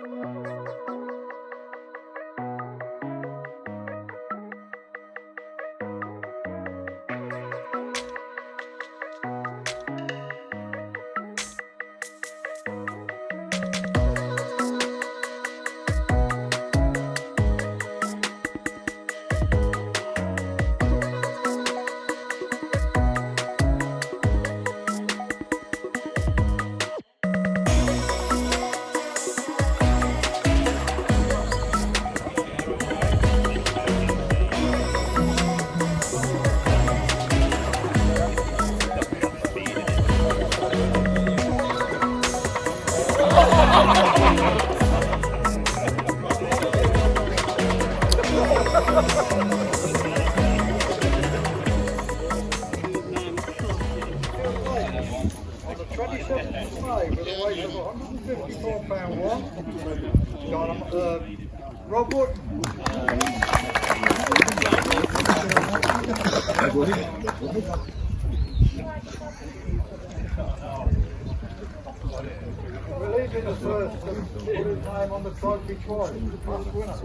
We're leaving the first to put his name on the trophy twice. First winner.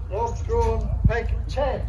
Rob's drawn peg 10.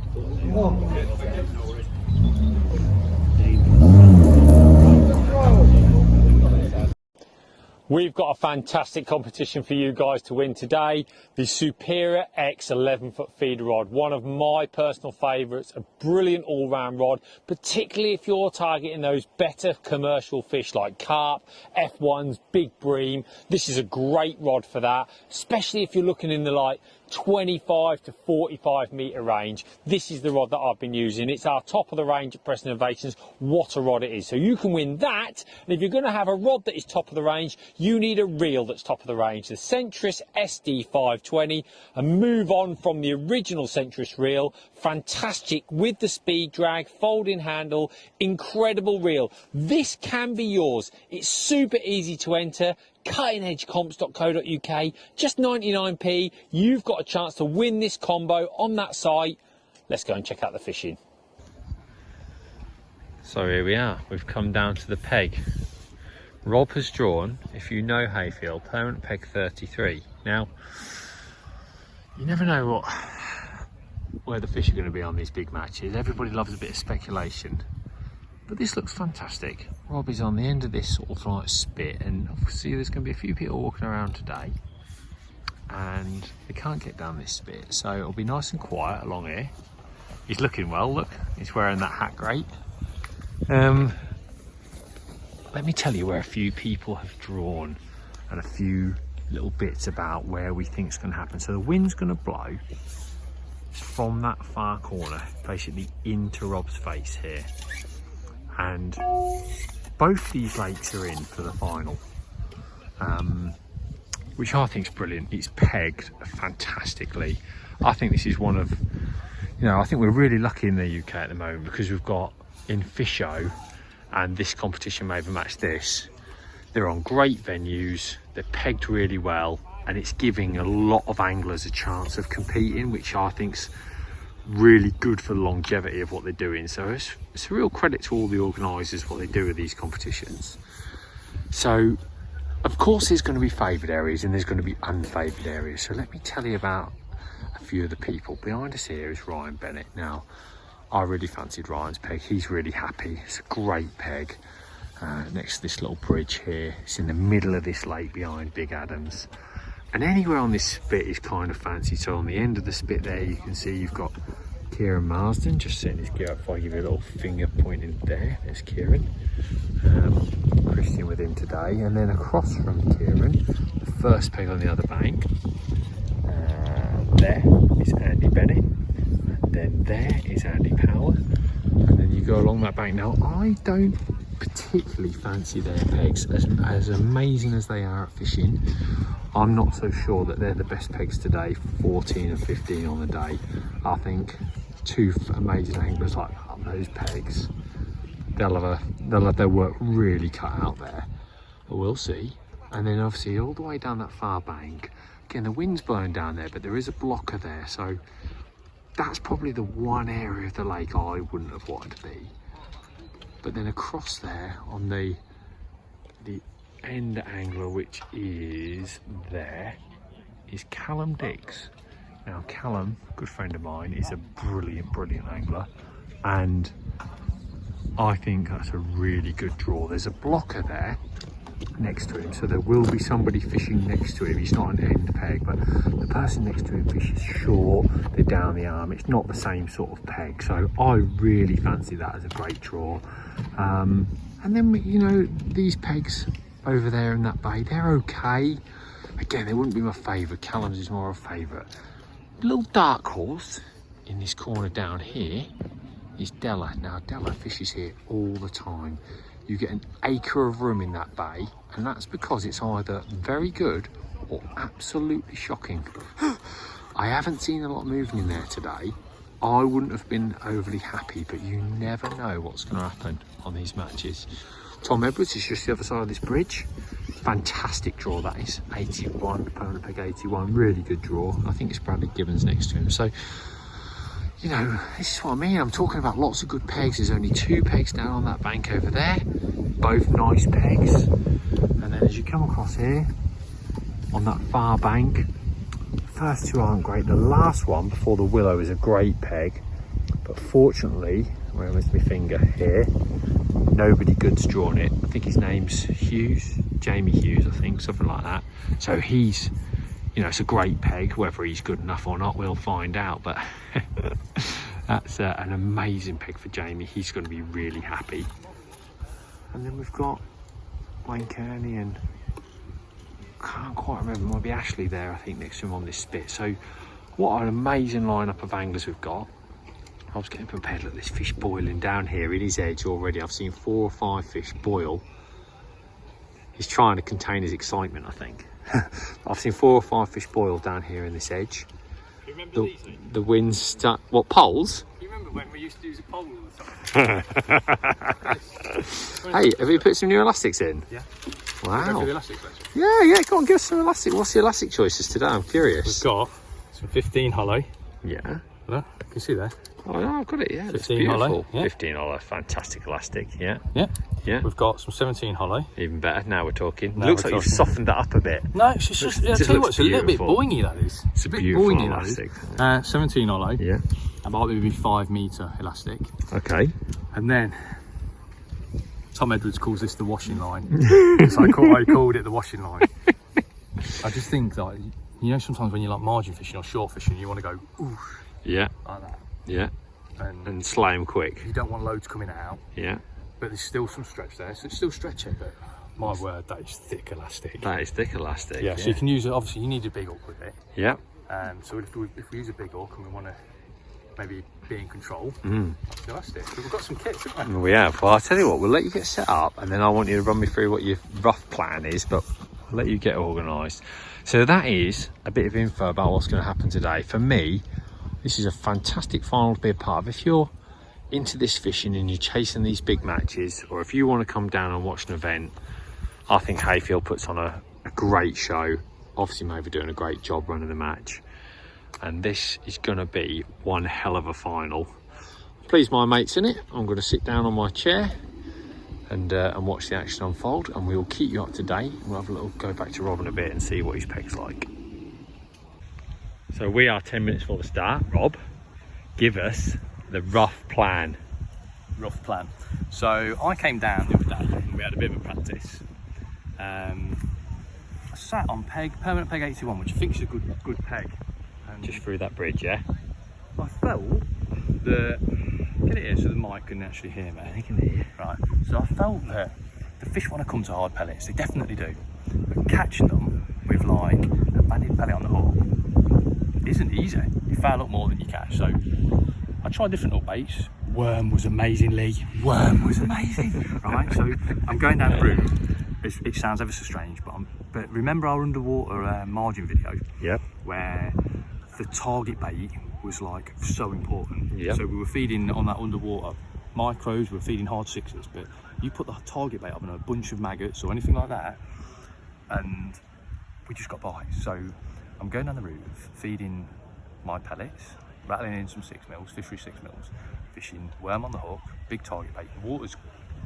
We've got a fantastic competition for you guys to win today. The Superior X 11-foot feeder rod, one of my personal favourites, a brilliant all-round rod, particularly if you're targeting those better commercial fish like carp, F1s, big bream. This is a great rod for that, especially if you're looking in the like 25 to 45 metre range. This is the rod that I've been using. It's our top of the range at Preston Innovations. What a rod it is. So you can win that, and if you're going to have a rod that is top of the range, you need a reel that's top of the range, the Centris SD520, and move on from the original Centris reel. Fantastic with the speed drag, folding handle, incredible reel. This can be yours. It's super easy to enter. cuttingedgecomps.co.uk, just 99p. You've got a chance to win this combo on that site. Let's go and check out the fishing. So here we are, we've come down to the peg. Rob has drawn, if you know Hayfield, permanent peg 33. Now, you never know where the fish are going to be on these big matches. Everybody loves a bit of speculation. But this looks fantastic. Rob is on the end of this sort of like spit, and obviously there's going to be a few people walking around today and they can't get down this spit, so it'll be nice and quiet along here. He's looking well, look, he's wearing that hat great. Let me tell you where a few people have drawn and a few little bits about where we think it's going to happen. So the wind's going to blow from that far corner basically into Rob's face here, and both these lakes are in for the final, which I think is brilliant. It's pegged fantastically. I think this is one of, you know, I think we're really lucky in the UK at the moment because we've got in Fisho and this competition, Maver Match This, they're on great venues, they're pegged really well, and it's giving a lot of anglers a chance of competing, which I think's really good for the longevity of what they're doing. So it's a real credit to all the organisers what they do with these competitions. So of course there's going to be favoured areas and there's going to be unfavoured areas. So let me tell you about a few of the people. Behind us here is Ryan Bennett. Now, I really fancied Ryan's peg. He's really happy. It's a great peg. Next to this little bridge here. It's in the middle of this lake behind Big Adams. And anywhere on this spit is kind of fancy. So on the end of the spit there, you can see you've got Kieran Marsden just setting his gear up. If I give you a little finger pointing there, there's Kieran. Christian with him today. And then across from Kieran, the first peg on the other bank, there is Andy Bennett. Then there is Andy Power, and then you go along that bank. Now, I don't particularly fancy their pegs, as amazing as they are at fishing. I'm not so sure that they're the best pegs today, 14 and 15 on the day. I think two amazing anglers like up those pegs, they'll have their work really cut out there, but we'll see. And then obviously all the way down that far bank, again the wind's blowing down there, but there is a blocker there, so that's probably the one area of the lake I wouldn't have wanted to be. But then across there on the end angler, which is there, is Callum Dix. Now Callum, good friend of mine, is a brilliant angler, and I think that's a really good draw. There's a blocker there next to him, so there will be somebody fishing next to him. He's not an end peg, but the person next to him fishes short, they're down the arm. It's not the same sort of peg, so I really fancy that as a great draw. And then, you know, these pegs over there in that bay, they're okay. Again, they wouldn't be my favourite. Callum's is more a favourite. Little dark horse in this corner down here is Della. Now Della fishes here all the time. You get an acre of room in that bay, and that's because it's either very good or absolutely shocking. I haven't seen a lot of movement in there today. I wouldn't have been overly happy, but you never know what's going to happen on these matches. Tom Edwards is just the other side of this bridge. Fantastic draw that is. 81, permanent peg 81, really good draw. I think it's Bradley Gibbons next to him. So, you know, this is what I mean. I'm talking about lots of good pegs. There's only 2 pegs down on that bank over there. Both nice pegs. And then as you come across here, on that far bank, the first 2 aren't great. The last one, before the willow, is a great peg. But fortunately, where is my finger? Here. Nobody good's drawn it. I think his name's Hughes. Jamie Hughes, I think. Something like that. So he's... You know, it's a great peg. Whether he's good enough or not, we'll find out. But that's an amazing peg for Jamie. He's going to be really happy. And then we've got Wayne Kearney and can't quite remember. Might be Ashley there, I think, next to him on this spit. So, what an amazing lineup of anglers we've got. I was getting prepared. Look, this fish boiling down here in his edge already. I've seen 4 or 5 fish boil. He's trying to contain his excitement, I think. I've seen 4 or 5 fish boil down here in this edge. Do you remember these? The wind's start. What, poles? Do you remember when we used to use a pole all the time? Hey, have you put some new elastics in? Yeah. Wow. The elastic section. Yeah, go on, give us some elastic. What's the elastic choices today? I'm curious. We've got some 15 hollow. Yeah. Look, you can see there. Oh, no, I've got it, yeah. 15 That's beautiful. hollow, yeah. 15 hollow, fantastic elastic, yeah. Yeah. Yeah. We've got some 17 hollow. Even better, now we're talking. Now Looks we're like you've talking. softened that up a bit. No, it's just It I'll tell you what, looks it's a little bit beautiful. boingy, that is. It's a bit beautiful boingy, elastic. That is. 17 hollow. Yeah. That might be 5 metre elastic. Okay. And then Tom Edwards calls this the washing line. So I called it the washing line. I just think, like, you know, sometimes when you're like margin fishing or short fishing, you want to go, ooh, Yeah. like that. Yeah. And slay them quick. You don't want loads coming out, Yeah. but there's still some stretch there, so it's still stretching, but my word, that is thick elastic. That is thick elastic. Yeah, so you can use it, obviously you need a big hook with it. Yeah. So if we use a big hook and we want to maybe be in control, that's the elastic. So we've got some kits, haven't we? We have. Well, I'll tell you what, we'll let you get set up and then I want you to run me through what your rough plan is, but I'll let you get organised. So that is a bit of info about what's going to happen today. For me, this is a fantastic final to be a part of. If you're into this fishing and you're chasing these big matches, or if you want to come down and watch an event, I think Hayfield puts on a great show. Obviously Maver doing a great job running the match, and this is going to be one hell of a final. Please my mates in it. I'm going to sit down on my chair and watch the action unfold, and we'll keep you up to date. We'll have a little go back to Rob in a bit and see what his peg's like. So we are 10 minutes before the start. Rob, give us the rough plan. Rough plan. So I came down the other day and we had a bit of a practice. I sat on permanent peg 81, which I think is a good peg. And Just through that bridge, yeah? I felt that, get it here so the mic can actually hear me. I can hear you. Right, so I felt that the fish want to come to hard pellets, they definitely do. But catching them with like a banded pellet on the hook isn't easy. You foul up more than you catch. So I tried different hook baits. Worm was amazing, Lee. Worm was amazing. Right, so I'm going down the route. It sounds ever so strange, but remember our underwater margin video? Yep. Where the target bait was like so important. Yep. So we were feeding on that underwater micros, we were feeding hard sixes, but you put the target bait up on a bunch of maggots or anything like that, and we just got by. So I'm going down the route, feeding my pellets, rattling in some 6mm, fishery 6mm, fishing worm on the hook, big target bait. The water's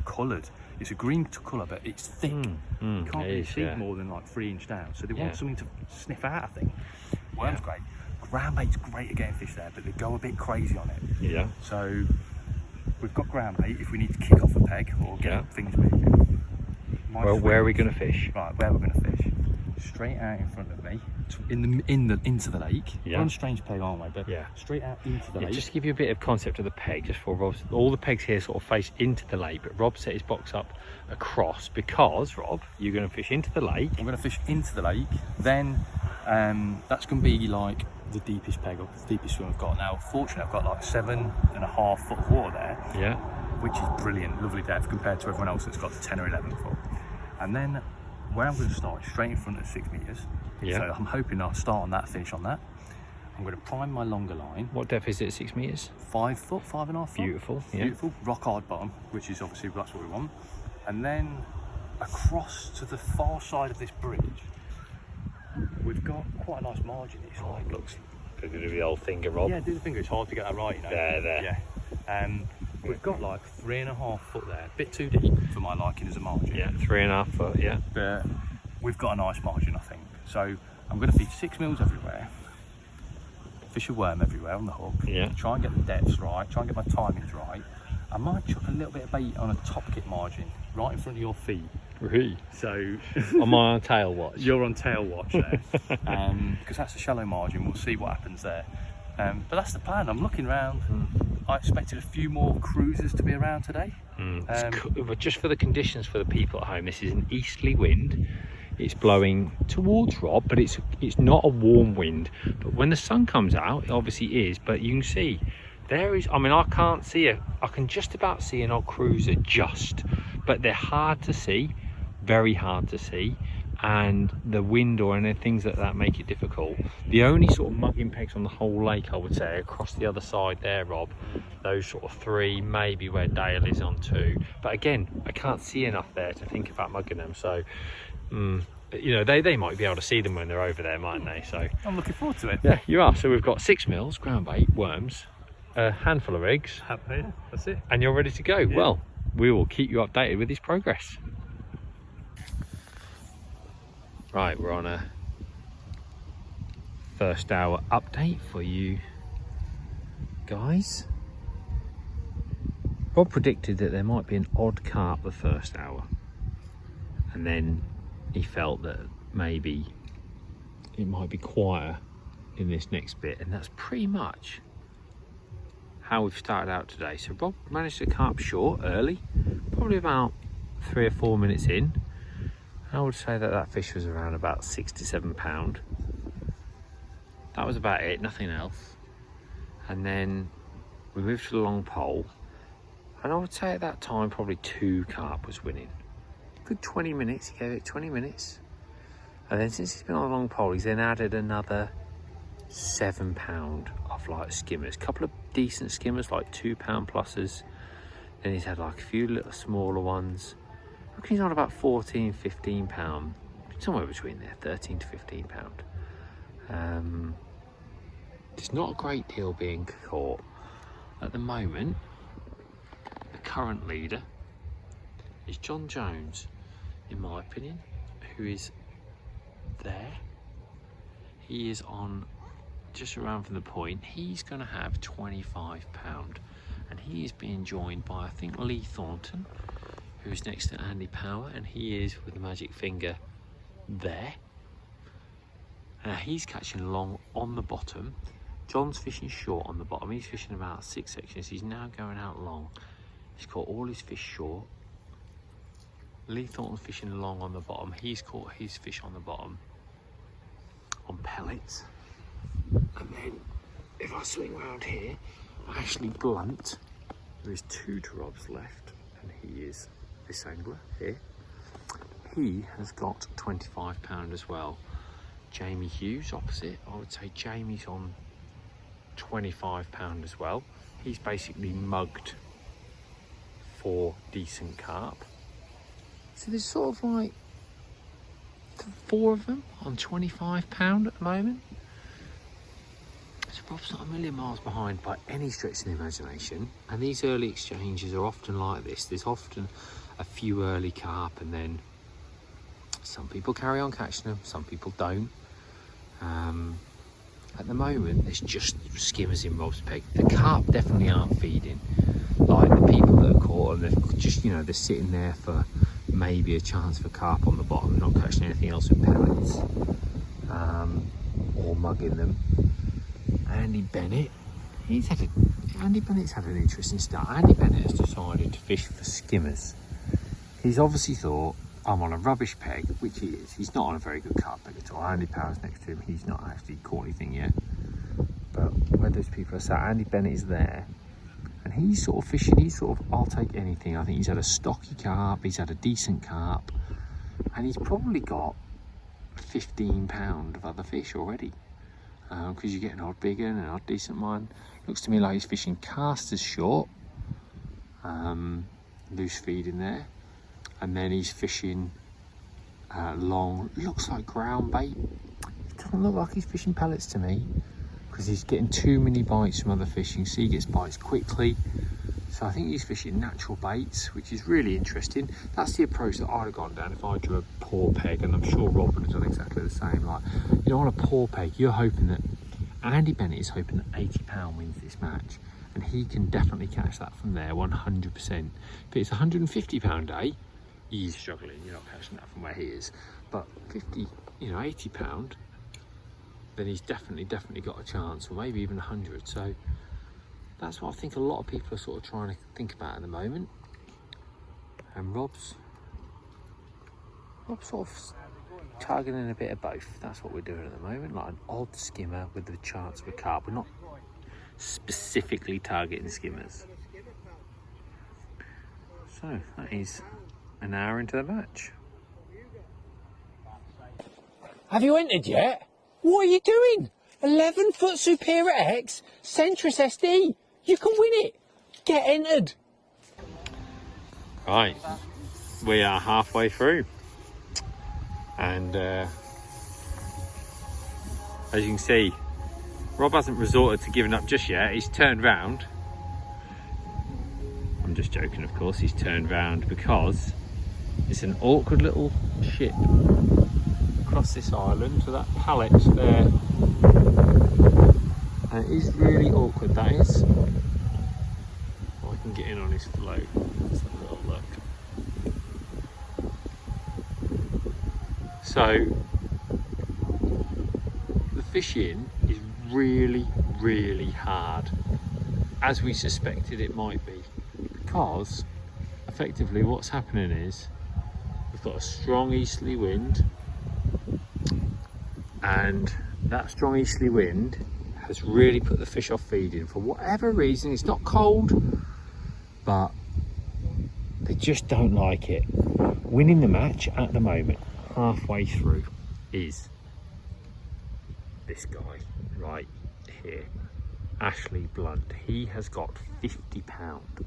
coloured. It's a green colour, but it's thick. You can't really see more than like 3 inch down. So they want something to sniff out, I think. Worm's great. Ground bait's great at getting fish there, but they go a bit crazy on it. Yeah. So we've got ground bait if we need to kick off a peg or get things moving. Well, where are we going to fish? Right, where we're going to fish? Straight out in front of me, into the lake. We're on a strange peg, aren't we? But straight out into the lake. Just to give you a bit of concept of the peg, just for Rob, all the pegs here sort of face into the lake, but Rob set his box up across because, Rob, you're going to fish into the lake. I'm going to fish into the lake, then that's going to be like the deepest peg, or the deepest swim I've got. Now, fortunately, I've got like 7.5 foot of water there. Yeah. Which is brilliant, lovely depth compared to everyone else that's got the 10 or 11 foot. And then where I'm going to start, straight in front of 6 metres. Yeah. So I'm hoping I'll start on that, finish on that. I'm going to prime my longer line. What depth is it at 6 metres? 5 foot, 5.5 foot. Beautiful, yeah. Beautiful, rock hard bottom, which is obviously, that's what we want. And then across to the far side of this bridge, we've got quite a nice margin. It's like, looks, could do the old finger, Rob. Yeah, do the finger, it's hard to get that right, you know. There. Yeah. We've got like 3.5 foot there, a bit too deep for my liking as a margin. Yeah, 3.5 foot, yeah. But we've got a nice margin, I think. So I'm going to feed 6 mils everywhere, fish a worm everywhere on the hook. Yeah. Try and get the depths right, try and get my timings right. I might chuck a little bit of bait on a top kit margin, right in front of your feet. Really? So am I on tail watch? You're on tail watch there, because that's a shallow margin. We'll see what happens there. But that's the plan. I'm looking around. I expected a few more cruisers to be around today. But just for the conditions for the people at home, this is an easterly wind. It's blowing towards Rob, but it's not a warm wind. But when the sun comes out, it obviously is. But you can see there is. I mean, I can't see it. I can just about see an old cruiser, but they're hard to see, very hard to see. And the wind or any things like that make it difficult. The only sort of mugging pegs on the whole lake, I would say, across the other side there, Rob, those sort of 3, maybe where Dale is on 2. But again, I can't see enough there to think about mugging them. So, you know, they might be able to see them when they're over there, mightn't they? So I'm looking forward to it. Yeah, you are. So we've got 6 mils, ground bait, worms, a handful of eggs. Yeah, that's it. And you're ready to go. Yeah. Well, we will keep you updated with his progress. Right, we're on a first hour update for you guys. Rob predicted that there might be an odd carp the first hour, and then he felt that maybe it might be quieter in this next bit, and that's pretty much how we've started out today. So Rob managed to carp short early, probably about 3 or 4 minutes in. I would say that fish was around about 6 to 7 pound. That was about it, nothing else. And then we moved to the long pole, and I would say at that time probably 2 carp was winning. Good 20 minutes, he gave it 20 minutes. And then since he's been on the long pole, he's then added another 7 pound of like skimmers. A couple of decent skimmers, like 2 pound pluses. Then he's had like a few little smaller ones. I reckon he's on about 14, 15 pound, somewhere between there, 13 to 15 pound. There's not a great deal being caught at the moment. The current leader is John Jones, in my opinion, who is there. He is on just around from the point. He's going to have 25 pound, and he is being joined by, I think, Lee Thornton, who's next to Andy Power, and he is with the magic finger there. He's catching long on the bottom. John's fishing short on the bottom. He's fishing about 6 sections. He's now going out long. He's caught all his fish short. Lee Thornton's fishing long on the bottom. He's caught his fish on the bottom on pellets. And then if I swing around here, Ashley Blunt, there is 2 to Rob's left, and he is this angler here. He has got 25 pound as well. Jamie Hughes opposite, I would say Jamie's on 25 pound as well. He's basically mugged 4 decent carp. So there's sort of like 4 of them on 25 pound at the moment. So Rob's not a million miles behind by any stretch of the imagination, and these early exchanges are often like this. There's often a few early carp, and then some people carry on catching them, some people don't. At the moment, there's just skimmers in Rob's peg. The carp definitely aren't feeding. Like the people that are caught, and they're just, you know, they're sitting there for maybe a chance for carp on the bottom, not catching anything else with pellets, or mugging them. Andy Bennett, Andy Bennett's had an interesting start. Andy Bennett has decided to fish for skimmers. He's obviously thought, I'm on a rubbish peg, which he is. He's not on a very good carp peg at all. Andy Power's next to him. He's not actually caught anything yet. But where those people are sat, Andy Bennett is there. And he's sort of fishing. He's sort of, I'll take anything. I think he's had a stocky carp. He's had a decent carp. And he's probably got 15 pound of other fish already. Because you get an odd big one and an odd decent one. Looks to me like he's fishing casters short. Loose feed in there. And then he's fishing long, looks like ground bait. It doesn't look like he's fishing pellets to me, because he's getting too many bites from other fish. You can see he gets bites quickly. So I think he's fishing natural baits, which is really interesting. That's the approach that I'd have gone down if I drew a poor peg, and I'm sure Rob would have done exactly the same. Like, you know, on a poor peg, you're hoping that Andy Bennett is hoping that 80 pound wins this match, and he can definitely catch that from there 100%. If it's a 150 pound day, he's struggling. You're not catching that from where he is. But 50, you know, 80 pound, then he's definitely got a chance, or maybe even 100. So that's what I think a lot of people are sort of trying to think about at the moment. And Rob's sort of targeting a bit of both. That's what we're doing at the moment, like an odd skimmer with the chance of a carp. We're not specifically targeting skimmers. So that is an hour into the match. Have you entered yet? What are you doing? 11-foot Superior X Centris SD. You can win it. Get entered. Right, we are halfway through, and as you can see, Rob hasn't resorted to giving up just yet. He's turned round. I'm just joking, of course. He's turned round because it's an awkward little ship across this island, so that pallet's there, and it is really awkward, that is. I can get in on his float. Let's have a little look. So the fishing is really hard, as we suspected it might be, because effectively what's happening is we've got a strong easterly wind, and that strong easterly wind has really put the fish off feeding for whatever reason. It's not cold, but they just don't like it. Winning the match at the moment, halfway through, is this guy right here, Ashley Blunt. He has got 50 pound.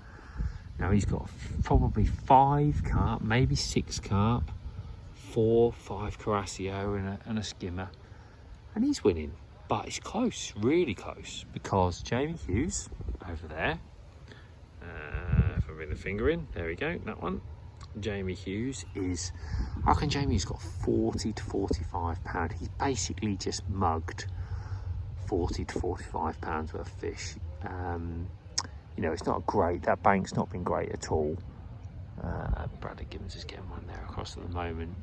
Now he's got probably 5 carp, maybe 6 carp, 4, 5 Carasio and a skimmer, and he's winning. But it's close, really close, because Jamie Hughes over there, if I bring the finger in, there we go, that one. Jamie Hughes is, I reckon Jamie's got 40 to 45 pound. He's basically just mugged 40 to 45 pounds worth of fish. You know, it's not great, that bank's not been great at all. Bradley Gibbons is getting one there across at the moment.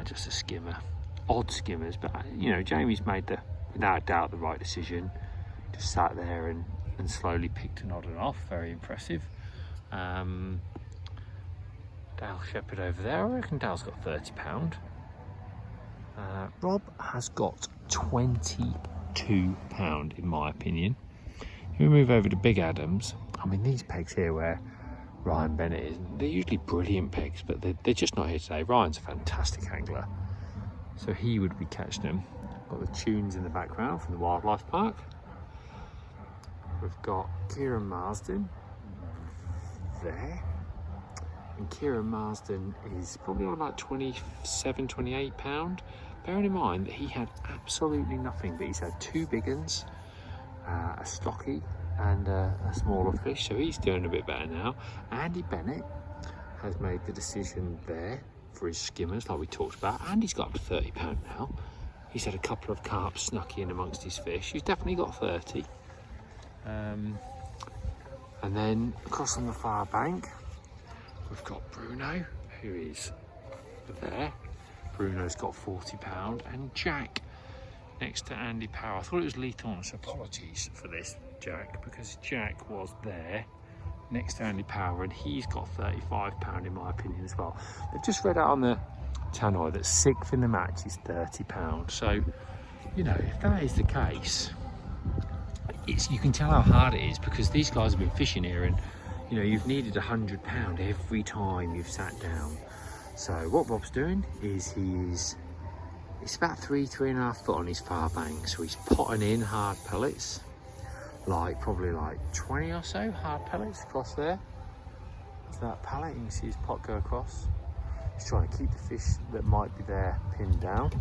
Just a skimmer, odd skimmers, but you know, Jamie's made the, without doubt, the right decision. Just sat there and slowly picked an odd and off. Very impressive. Dale Shepherd over there, I reckon Dale's got 30 pound. Rob has got 22 pound in my opinion. If we move over to Big Adams, I mean, these pegs here where Ryan Bennett is, they're usually brilliant pegs, but they're just not here today. Ryan's a fantastic angler, so he would be catching them. Got the tunes in the background from the wildlife park. We've got Kieran Marsden there, and Kieran Marsden is probably on about 27, 28 pound. Bearing in mind that he had absolutely nothing, but he's had 2 big uns, a stocky and a smaller fish, so he's doing a bit better now. Andy Bennett has made the decision there for his skimmers, like we talked about, and he's got up to £30 now. He's had a couple of carp snuck in amongst his fish. He's definitely got 30. And then across on the far bank, we've got Bruno, who is there. Bruno's got £40, and Jack next to Andy Power. I thought it was Lee Thornton, apologies for this, Jack, because Jack was there next to Andy Power, and he's got £35 in my opinion as well. They've just read out on the tannoy that 6th in the match is £30. So, you know, if that is the case, you can tell how hard it is, because these guys have been fishing here, and you know, you've needed £100 every time you've sat down. So what Rob's doing is it's about 3.5 foot on his far bank, so he's potting in hard pellets, probably like 20 or so hard pellets across there to that pallet. You can see his pot go across. He's trying to keep the fish that might be there pinned down.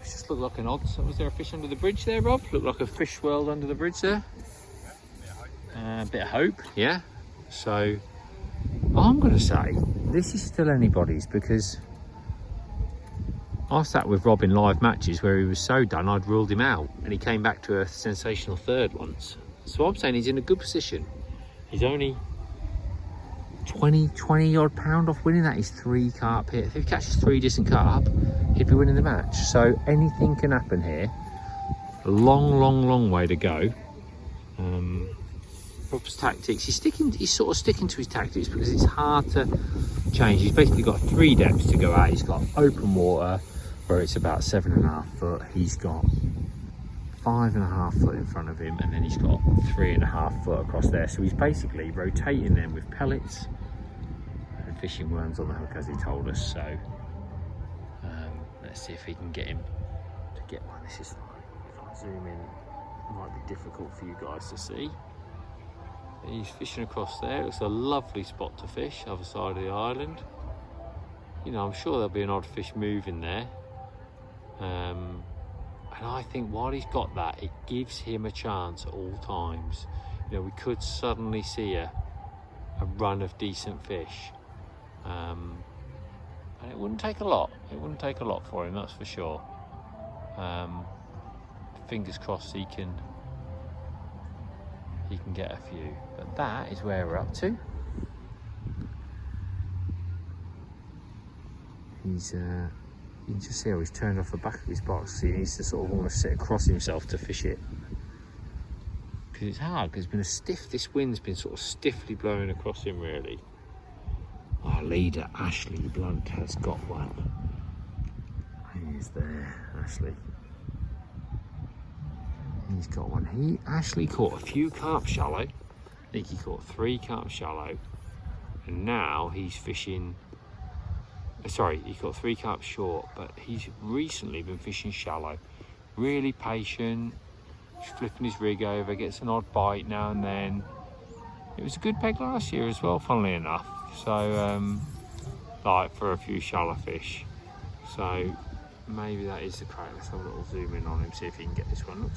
It just looked like an odd. So was there a fish under the bridge there, Rob? Looked like a fish swirled under the bridge there. A bit of hope, yeah. So I'm going to say this is still anybody's, because I sat with Rob in live matches where he was so done I'd ruled him out, and he came back to a sensational third once. So I'm saying he's in a good position. He's only 20 odd pound off winning that. He's 3 carp here. If he catches 3 decent carp, he'd be winning the match. So anything can happen here. A long way to go. Rob's tactics, he's sort of sticking to his tactics, because it's hard to change. He's basically got 3 depths to go at. He's got open water where it's about 7.5 foot. He's got 5.5 foot in front of him, and then he's got 3.5 foot across there. So he's basically rotating them with pellets and fishing worms on the hook, as he told us. So let's see if he can get him to get one. This is, if I zoom in, it might be difficult for you guys to see. He's fishing across there. It's a lovely spot to fish, other side of the island. You know, I'm sure there'll be an odd fish moving there. And I think while he's got that, it gives him a chance at all times. You know, we could suddenly see a run of decent fish. And it wouldn't take a lot. It wouldn't take a lot for him, that's for sure. Fingers crossed he can get a few. But that is where we're up to. He's you can just see how he's turned off the back of his box. So he needs to sort of almost sit across himself to fish it, because it's hard, because this wind's been sort of stiffly blowing across him really. Our leader Ashley Blunt has got one. He's there, Ashley. He's got one. He actually caught a few carp shallow. I think he caught 3 carp shallow, and now he's fishing. Sorry, he caught 3 carp short, but he's recently been fishing shallow. Really patient, flipping his rig over, gets an odd bite now and then. It was a good peg last year as well, funnily enough. So, like for a few shallow fish. So maybe that is the crack. Let's have a little zoom in on him, see if he can get this one.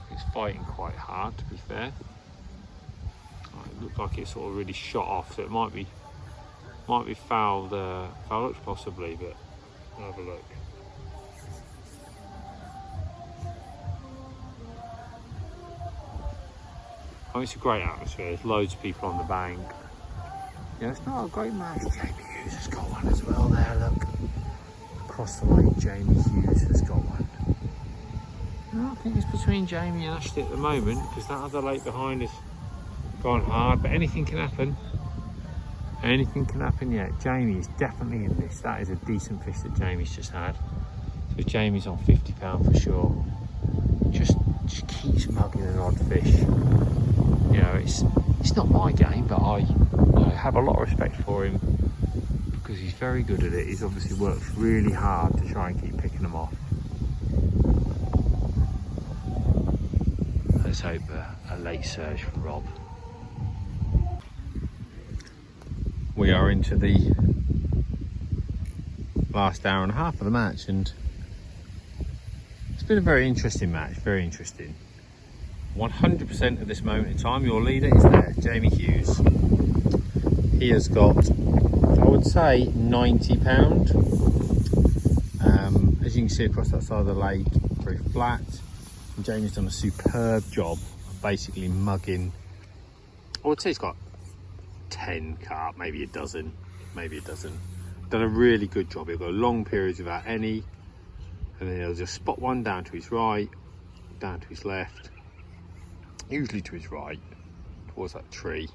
He's fighting quite hard, to be fair. It looked like it sort of really shot off, so it might be fouled hooked possibly, but we'll have a look. Oh, it's a great atmosphere. There's loads of people on the bank. Yeah, it's not a great match. Jamie Hughes has got one as well there, look. Across the lake, Jamie Hughes has got one. No, I think it's between Jamie and Ashley at the moment, because that other lake behind is gone hard, but anything can happen. Anything can happen yet. Jamie is definitely in this. That is a decent fish that Jamie's just had. So Jamie's on £50 for sure. Just keeps mugging an odd fish. You know, it's not my game, but I have a lot of respect for him, because he's very good at it. He's obviously worked really hard to try and keep picking them off. Let's hope a late surge from Rob. We are into the last hour and a half of the match, and it's been a very interesting match, very interesting. 100% at this moment in time, your leader is there, Jamie Hughes. He has got, I would say, £90. As you can see across that side of the lake, very flat. And Jamie's done a superb job of basically mugging. I would say he's got 10 carp, maybe a dozen, Done a really good job. He'll go long periods without any, and then he'll just spot one down to his right, down to his left, usually to his right, towards that tree,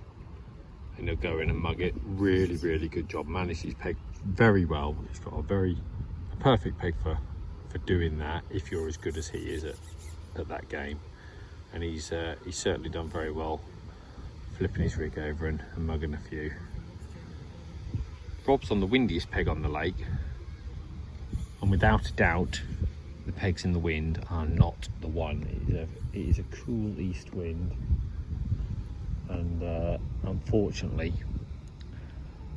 and he'll go in and mug it. Really, really good job. Managed his peg very well. He's got a perfect peg for doing that, if you're as good as he is at that game. And he's certainly done very well, flipping his rig over and mugging a few. Rob's on the windiest peg on the lake, and without a doubt the pegs in the wind are not the one. It is a cool east wind, and unfortunately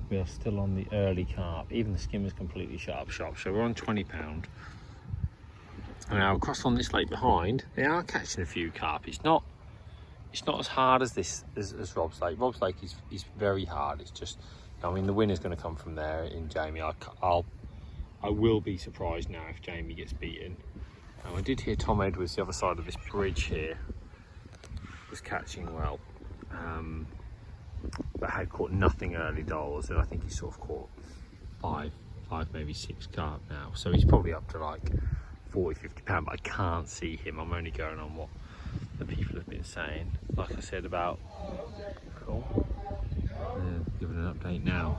we are still on the early carp. Even the skimmer's completely sharp, so we're on £20. And now across on this lake behind, they are catching a few carp. It's not as hard as as Rob's Lake. Rob's Lake is very hard. It's just, I mean, the winner's going to come from there in Jamie. I will be surprised now if Jamie gets beaten. I did hear Tom Edwards, the other side of this bridge here, was catching well, but had caught nothing early dollars, and I think he's sort of caught five, maybe 6 carp now. So he's probably up to like 40–50 pound, but I can't see him. I'm only going on what the people have been saying. Like I said about, cool. Giving an update now.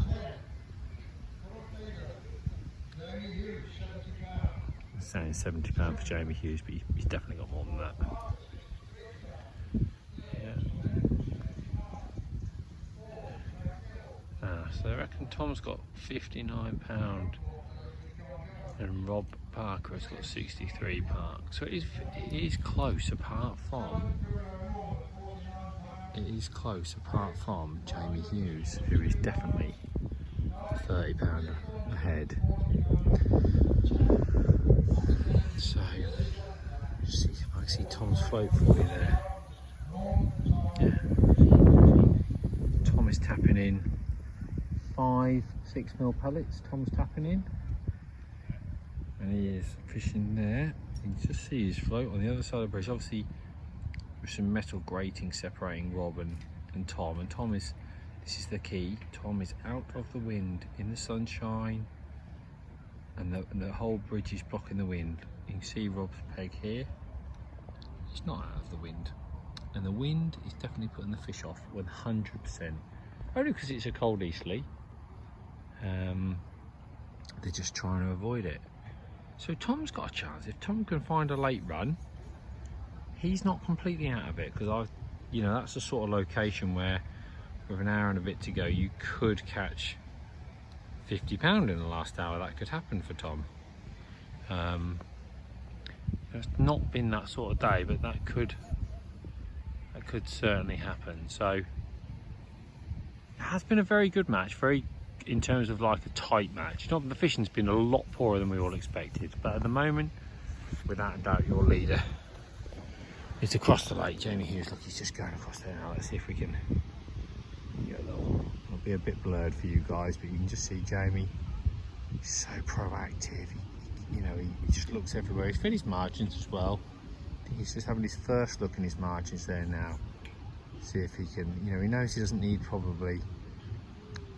I'm saying £70 for Jamie Hughes, but he's definitely got more than that. Yeah. So I reckon Tom's got £59 and Rob Parker has got 63 park. So it is close apart from Jamie Hughes, who is definitely £30 ahead. So see if I can see Tom's float for you there. Yeah. Tom is tapping in 5 6mm pellets. Tom's tapping in, and he is fishing there. You can just see his float on the other side of the bridge. Obviously there's some metal grating separating Rob and Tom, and Tom is, this is the key, Tom is out of the wind in the sunshine, and the whole bridge is blocking the wind. You can see Rob's peg here, it's not out of the wind, and the wind is definitely putting the fish off 100%, only because it's a cold easterly. They're just trying to avoid it. So Tom's got a chance. If Tom can find a late run, he's not completely out of it, because that's the sort of location where with an hour and a bit to go you could catch £50 in the last hour. That could happen for Tom. It's not been that sort of day, but that could certainly happen. So it has been a very good match, in terms of like a tight match. The fishing's been a lot poorer than we all expected, but at the moment, without a doubt, your leader is across the lake. Jamie Hughes, look, he's just going across there now. Let's see if we can get a little. It'll be a bit blurred for you guys, but you can just see Jamie. He's so proactive. He just looks everywhere. He's fed his margins as well. I think he's just having his first look in his margins there now. See if he can. He knows he doesn't need probably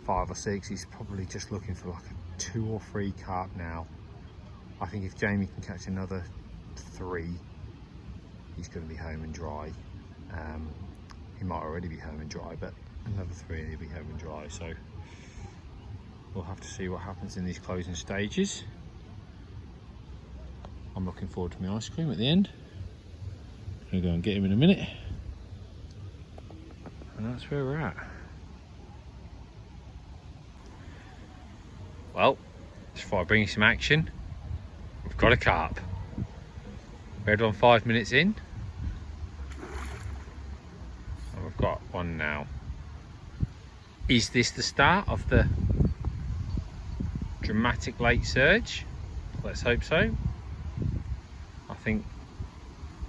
5 or 6. He's probably just looking for like a 2 or 3 carp now. I think if Jamie can catch another 3, he's going to be home and dry. He might already be home and dry, but another 3 and he'll be home and dry. So we'll have to see what happens in these closing stages. I'm looking forward to my ice cream at the end. I'm going to go and get him in a minute. And that's where we're at. Well, before I bring you some action, we've got a carp. We're on 5 minutes in, and we've got one now. Is this the start of the dramatic lake surge? Let's hope so. I think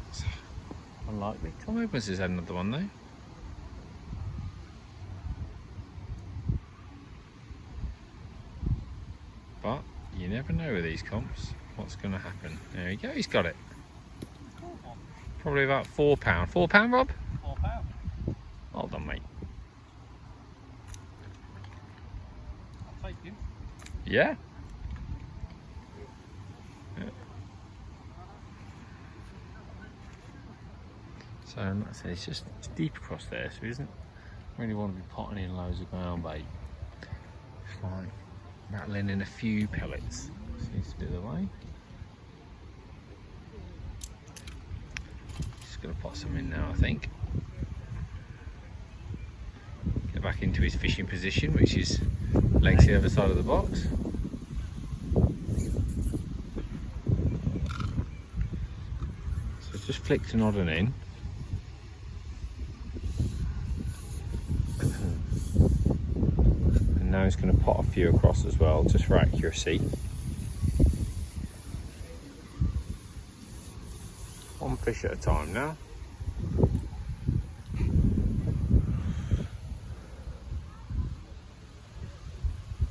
it's unlikely. Tom Evans has had another one though. never know with these comps what's going to happen. There you go, he's got it. Probably about £4. £4, Rob? £4. Hold on, mate. I'll take you. Yeah? So like I say, it's deep across there, so he doesn't really want to be potting in loads of ground bait. It's like rattling in a few pellets. Seems to be the way. Just gonna pot some in now, I think. Get back into his fishing position, which is legs the other side of the box. So just flicked an odd one in. Now he's going to pot a few across as well, just for accuracy. One fish at a time now. There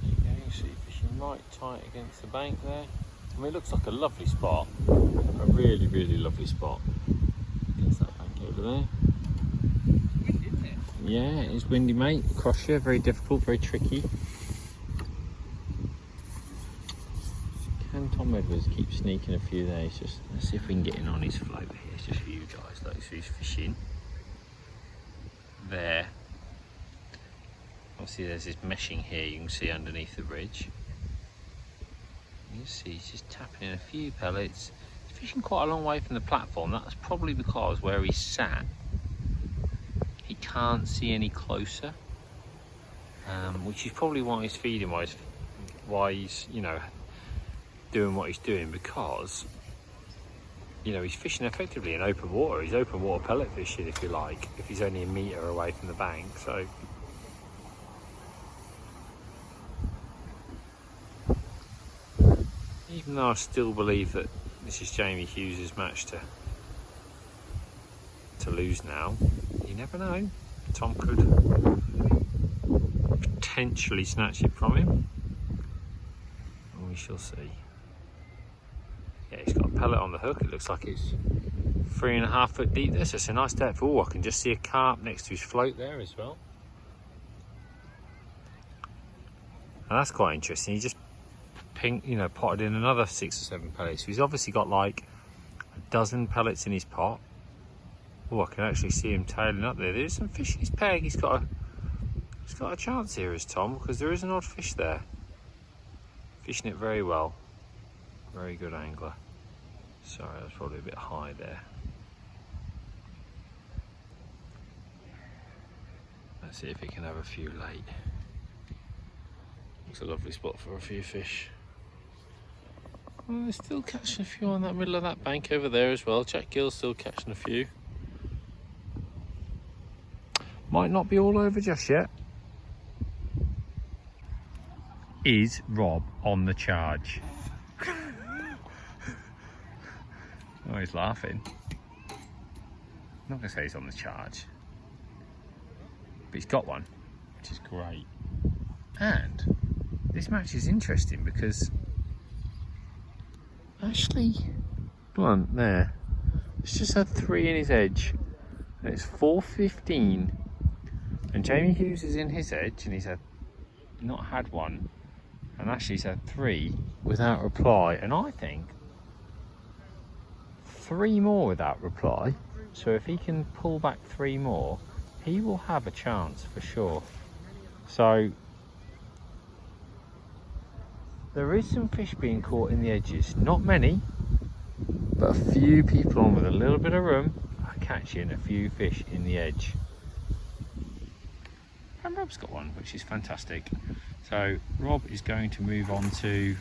you go, you see fishing right tight against the bank there. I mean, it looks like a lovely spot, a really, really lovely spot against that bank over there. Yeah, it's windy, mate. Across here, very difficult, very tricky. Can Tom Edwards keep sneaking a few there? Let's see if we can get in on his float here. It's just for you guys. Look, so he's fishing there. Obviously, there's this meshing here you can see underneath the ridge. You see, he's just tapping in a few pellets. He's fishing quite a long way from the platform. That's probably because where he's sat, he can't see any closer, which is probably why he's feeding, why he's, you know, doing what he's doing, because, you know, he's fishing effectively in open water. He's open water pellet fishing, if you like, if he's only a metre away from the bank. So even though I still believe that this is Jamie Hughes' match to lose now, you never know. Tom could potentially snatch it from him, and we shall see. Yeah, he's got a pellet on the hook. It looks like it's 3.5 foot deep there, so it's a nice depth. Oh, I can just see a carp next to his float there as well. And that's quite interesting. He just potted in another 6 or 7 pellets. So he's obviously got like a dozen pellets in his pot. Oh, I can actually see him tailing up there. There's some fish in his peg. He's got a chance here as Tom, because there is an odd fish there. Fishing it very well. Very good angler. Sorry, I was probably a bit high there. Let's see if he can have a few late. Looks a lovely spot for a few fish. Well, they're still catching a few on that middle of that bank over there as well. Jack Gill's still catching a few. Might not be all over just yet. Is Rob on the charge? Oh, he's laughing. I'm not going to say he's on the charge, but he's got one, which is great. And this match is interesting because Ashley Blunt there, it's just had 3 in his edge, and it's 4.15, and Jamie Hughes is in his edge, and he's not had one, and Ashley's had 3 without reply, and I think 3 more without reply. So if he can pull back 3 more, he will have a chance for sure. So there is some fish being caught in the edges, not many, but a few people on with a little bit of room are catching a few fish in the edge. And Rob's got one, which is fantastic. So Rob is going to move on to,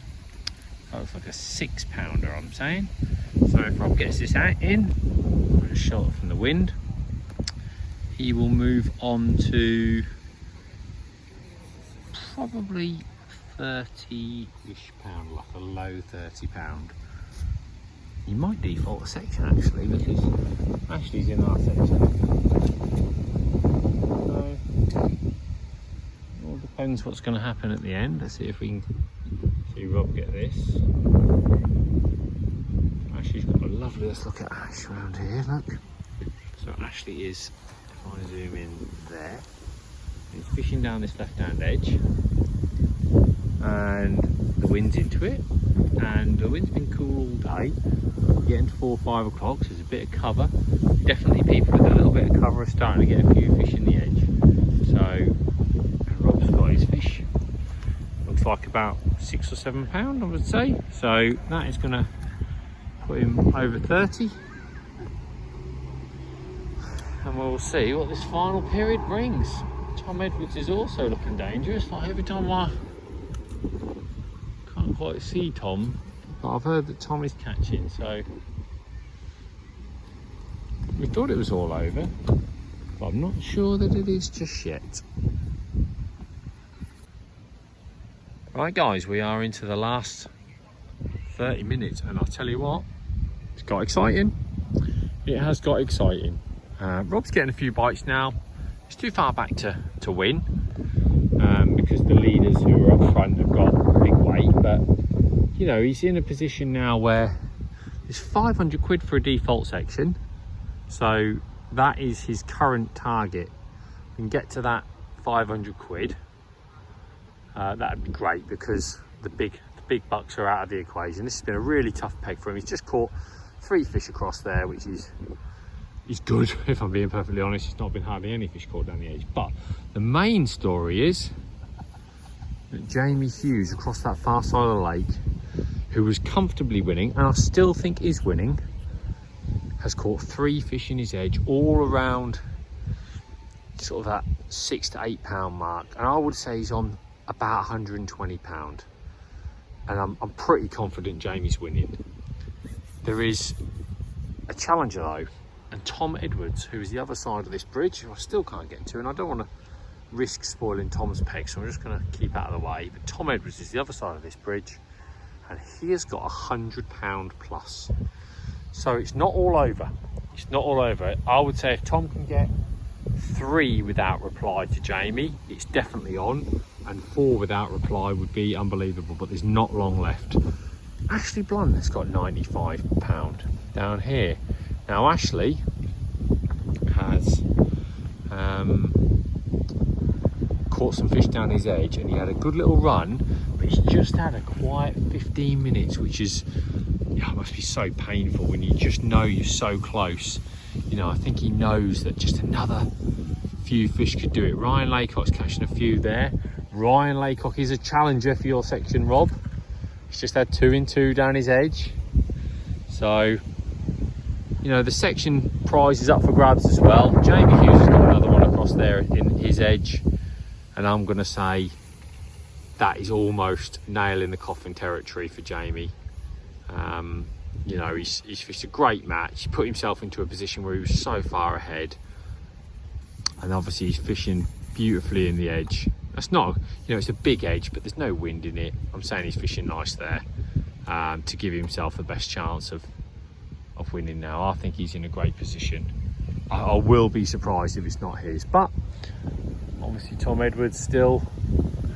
that looks like a 6-pounder, I'm saying. So if Rob gets this out in, a shot from the wind, he will move on to probably 30-ish pound, like a low 30 pound. He might default a section actually, because Ashley's in our section. So it all depends what's going to happen at the end. Let's see if we can See Rob get this. Ashley's got a lovely, let's look at Ash around here, look. So Ashley is, if I zoom in there, he's fishing down this left-hand edge. And the wind's into it. And the wind's been cool all day. We're getting to 4 or 5 o'clock, so there's a bit of cover. Definitely people with a little bit of cover are starting to get a few fish in the edge. So, and Rob's got his fish. Looks like about 6 or 7 pound, I would say. So that is gonna put him over 30. And we'll see what this final period brings. Tom Edwards is also looking dangerous. Like every time I can't quite see Tom, but I've heard that Tom is catching, so we thought it was all over, but I'm not sure that it is just yet. Right guys, we are into the last 30 minutes and I'll tell you what, it's got exciting. It has got exciting. Rob's getting a few bites now. It's too far back to win because the leaders who are up front have got a big weight, but you know, he's in a position now where it's 500 quid for a default section, so that is his current target. We can get to that 500 quid, that'd be great because the big bucks are out of the equation. This has been a really tough peg for him. He's just caught 3 fish across there, which is good. If I'm being perfectly honest, it's not been hardly any fish caught down the edge. But the main story is that Jamie Hughes across that far side of the lake, who was comfortably winning, and I still think is winning, has caught 3 fish in his edge all around sort of that 6 to 8 pound mark, and I would say he's on about 120 pound, and I'm pretty confident Jamie's winning. There is a challenger though, and Tom Edwards, who is the other side of this bridge, who I still can't get to, and I don't want to risk spoiling Tom's peg, so I'm just going to keep out of the way. But Tom Edwards is the other side of this bridge, and he has got 100 pound plus. So it's not all over. It's not all over. I would say if Tom can get 3 without reply to Jamie, it's definitely on, and 4 without reply would be unbelievable, but there's not long left. Ashley Blunt has got 95 pound down here. Now Ashley has caught some fish down his edge, and he had a good little run, but he's just had a quiet 15 minutes, which is, yeah, it must be so painful when you just know you're so close. You know, I think he knows that just another few fish could do it. Ryan Laycock's catching a few there. Ryan Laycock is a challenger for your section, Rob. He's just had 2 in 2 down his edge. So, you know, the section prize is up for grabs as well. Jamie Hughes has got another one across there in his edge, and I'm going to say that is almost nail in the coffin territory for Jamie. You know, he's fished a great match. He put himself into a position where he was so far ahead, and obviously he's fishing beautifully in the edge. That's not, you know, it's a big edge, but there's no wind in it. I'm saying he's fishing nice there to give himself the best chance of winning now. I think he's in a great position. I will be surprised if it's not his, but obviously Tom Edwards still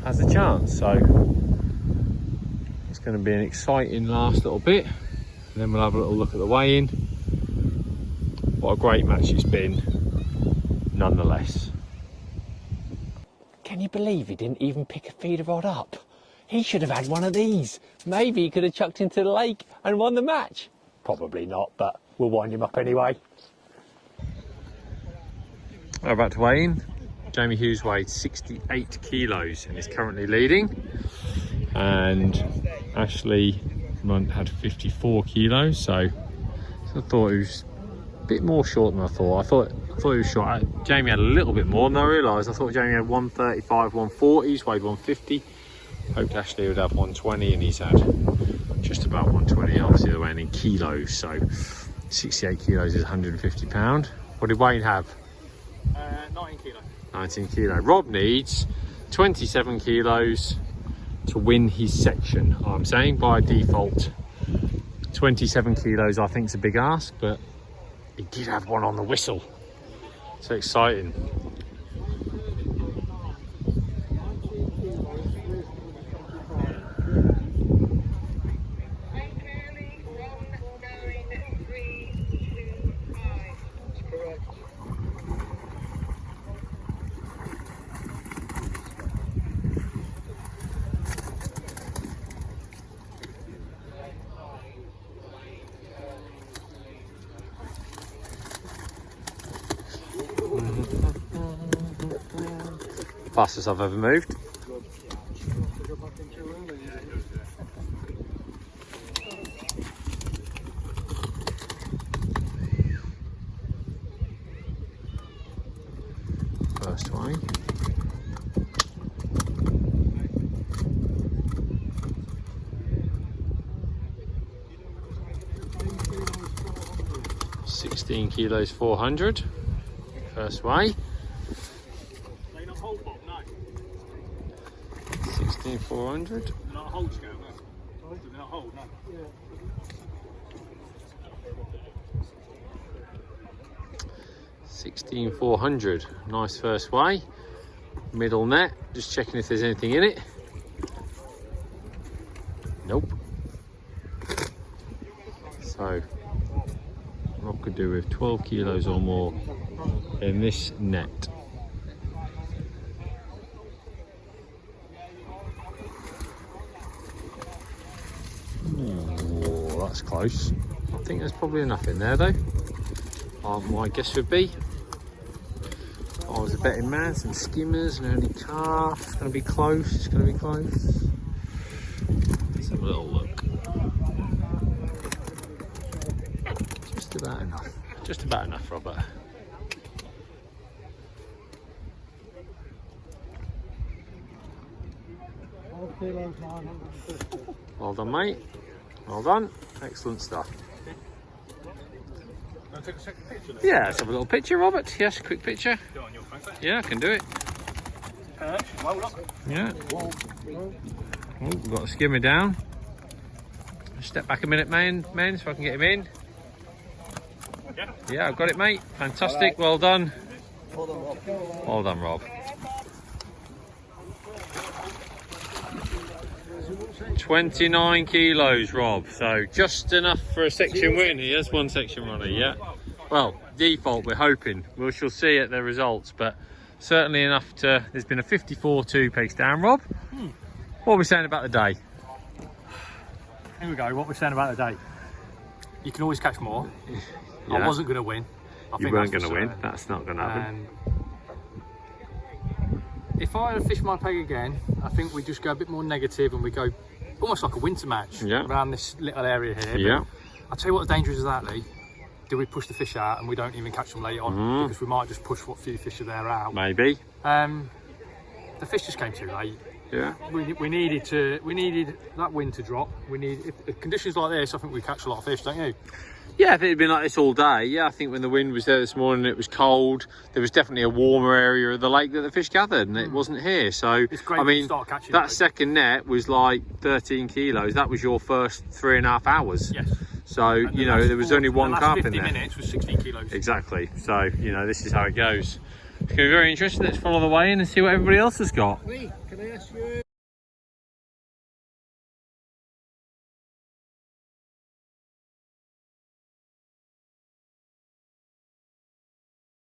has a chance, so it's going to be an exciting last little bit, and then we'll have a little look at the weigh-in. What a great match it's been nonetheless. Can you believe he didn't even pick a feeder rod up? He should have had one of these. Maybe he could have chucked into the lake and won the match. Probably not, but we'll wind him up anyway. We're about to weigh in. Jamie Hughes weighed 68 kilos and is currently leading. And Ashley Blunt had 54 kilos, so I thought he was a bit more short than I thought. I thought he was short. Jamie had a little bit more than I realised. I thought Jamie had 135, 140, he's weighed 150. Hoped Ashley would have 120, and he's had just about 120. Obviously they're weighing in kilos, so 68 kilos is 150 pound. What did Wayne have? 19 kilo. 19 kilo. Rob needs 27 kilos to win his section. I'm saying by default 27 kilos I think is a big ask, but he did have one on the whistle. So exciting. fastest I've ever moved. Go back in too early. First way. $16 kilos 400. First way. 16 400. Not a hold scale, no. Do they not hold, no? Yeah. 16 400. Nice first way. Middle net. Just checking if there's anything in it. Nope. So Rob could do with 12 kilos or more in this net. Oh, that's close. I think there's probably enough in there though. My guess would be. I was a betting man, some skimmers, an early calf. It's going to be close, it's going to be close. Let's have a little look. Just about enough. Just about enough, Robert. Well done, mate. Well done. Excellent stuff. Want to take a second picture then? Yeah, let's have a little picture, Robert. Yes, a quick picture. Do it on your phone, mate. Yeah, I can do it. Well, look. Yeah. Oh, we've got a skimmer down. Step back a minute, men, so I can get him in. Yeah. Yeah, I've got it, mate. Fantastic. Well done. Well done, Rob. 29 kilos, Rob. So just enough for a section win. He has one section runner, yeah. Well, default, we're hoping. We shall see at the results, but certainly enough to. There's been a 54.2 pegs down, Rob. What are we saying about the day? Here we go. What we're saying about the day. You can always catch more. Yeah. I wasn't going to win. You weren't going to win. That's not going to happen. If I had fished my peg again, I think we just go a bit more negative and we go almost like a winter match around this little area here. Yeah. I'll tell you what the danger is of that, Lee. Do we push the fish out and we don't even catch them later on because we might just push what few fish are there out? Maybe. The fish just came too late. Yeah. We needed that wind to drop. If conditions like this, I think we catch a lot of fish, don't you? Yeah, if it had been like this all day, yeah, I think when the wind was there this morning, it was cold. There was definitely a warmer area of the lake that the fish gathered, and it wasn't here. So, it's great I mean, start catching that second net was like 13 kilos. That was your first 3.5 hours. Yes. So, you know, there was only one carp in there. 50 minutes was 16 kilos. Exactly. So, you know, this is how it goes. It's going to be very interesting. Let's follow the way in and see what everybody else has got. Lee, can I ask you?